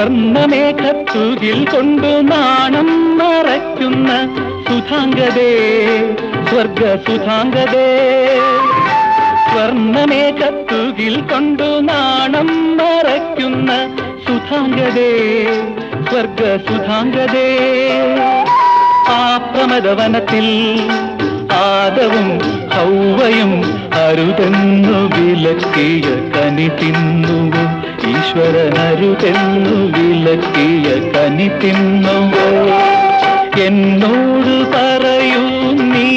സ്വർണ്ണമേഘത്തുകിൽ കൊണ്ടു നാണം മറയ്ക്കുന്ന സുധാംഗതേ, സ്വർഗസുധാംഗതേ. സ്വർണ്ണമേഘത്തുകിൽ കൊണ്ടു നാണം മറയ്ക്കുന്ന സുധാംഗതേ, സ്വർഗസുധാംഗതേ. ആ പ്രമദവനത്തിൽ ആദവും ഹൗവയും അരുതെന്നു വിലക്കിയ കനി തിന്നുവോ, ഈശ്വരനരുതെന്നു വിലക്കിയ കനി തിന്നുവോ? എന്നോട് പറയൂ നീ